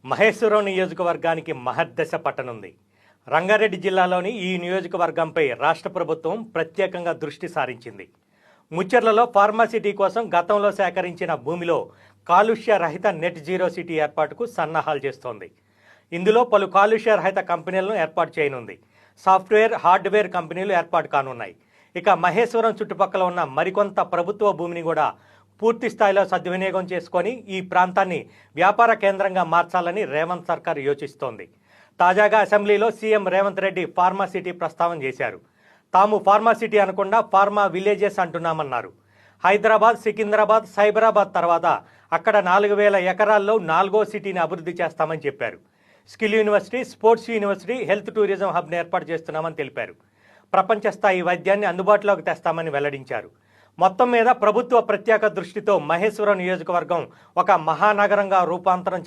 మహేశ్వరం నియోజకవర్గానికి మహద్దశ పట్టనుంది. రంగారెడ్డి జిల్లాలోని ఈ నియోజకవర్గంపై రాష్ట్ర ప్రభుత్వం ప్రత్యేకంగా దృష్టి సారించింది. ముచ్చెర్లలో ఫార్మాసిటీ కోసం గతంలో సేకరించిన భూమిలో కాలుష్య రహిత నెట్ జీరో సిటీ ఏర్పాటుకు సన్నాహాలు చేస్తోంది. ఇందులో పలు కాలుష్య రహిత కంపెనీలను ఏర్పాటు చేయనుంది. సాఫ్ట్వేర్, హార్డ్వేర్ కంపెనీలు ఏర్పాటు కానున్నాయి. ఇక మహేశ్వరం చుట్టుపక్కల ఉన్న మరికొంత ప్రభుత్వ భూమిని కూడా పూర్తి స్థాయిలో సద్వినియోగం చేసుకొని ఈ ప్రాంతాన్ని వ్యాపార కేంద్రంగా మార్చాలని రేవంత్ సర్కార్ యోచిస్తోంది. తాజాగా అసెంబ్లీలో సీఎం రేవంత్ రెడ్డి ఫార్మాసిటీ ప్రస్తావన చేశారు. తాము ఫార్మాసిటీ అనకుండా ఫార్మా విలేజెస్ అంటున్నామన్నారు. హైదరాబాద్, సికింద్రాబాద్, సైబరాబాద్ తర్వాత అక్కడ 4000 ఎకరాల్లో 4వ సిటీని అభివృద్ధి చేస్తామని చెప్పారు. Skill university, sports university, health tourism హబ్ను ఏర్పాటు చేస్తున్నామని తెలిపారు. ప్రపంచ స్థాయి వైద్యాన్ని అందుబాటులోకి తెస్తామని వెల్లడించారు. మొత్తం మీద ప్రభుత్వ ప్రత్యేక దృష్టితో మహేశ్వరం నియోజకవర్గం ఒక మహానగరంగా రూపాంతరం